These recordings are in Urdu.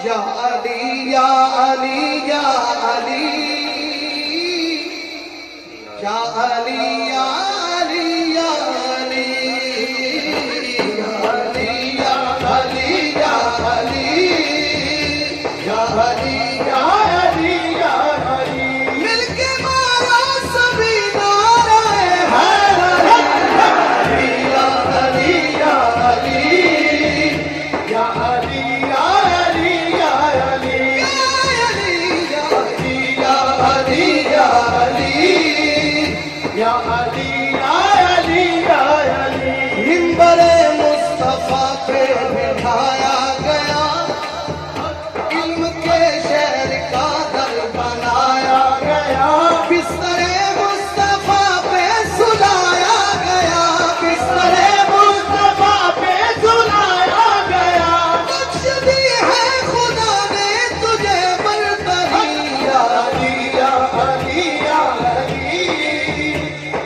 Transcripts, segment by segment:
یا علی یا علی یا علی یا علی یا علی یا علی یا علی یا علی یا علی یا علی یا علی مل کے مارا سبھی نعرہ حیدری یا علی یا علی یا علی یا علی یا علی یا علی یا علی یا علی یا علی یا علی یا علی منبر مصطفیٰ پہ بٹھایا گیا علم کے شہر کا در بنایا گیا بستر مصطفیٰ پہ سلایا گیا بستر مصطفیٰ پہ سلایا گیا بخش دی ہے خدا نے تجھے برتری یا علی یا علی یا علی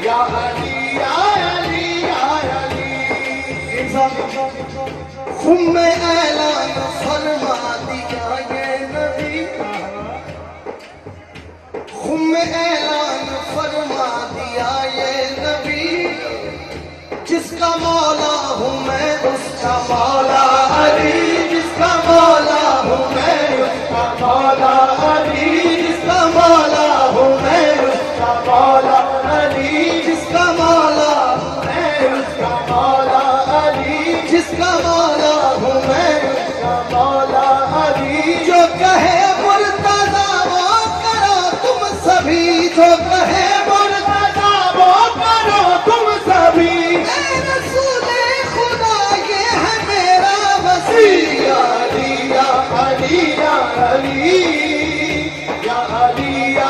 یا علی یا علی یا علی خم میں اعلان فرما دیا یہ نبی خم میں اعلان فرما دیا یہ نبی جس کا مولا ہوں میں اس کا مولا علی جس کا مولا ہوں میں اس کا مولا علی جس کا مولا ہوں میں اس کا مولا علی جس کا مولا ہوں میں اس کا مولا علی جس کا مولا ہوں میں اس کا مولا علی جو کہے مرتضیٰ وہ کرو تم سبھی جو کہے مرتضیٰ وہ کرو تم سبھی اے رسول خدا یہ ہے میرا وسیع یا علی یا علی یا علی یا علی یا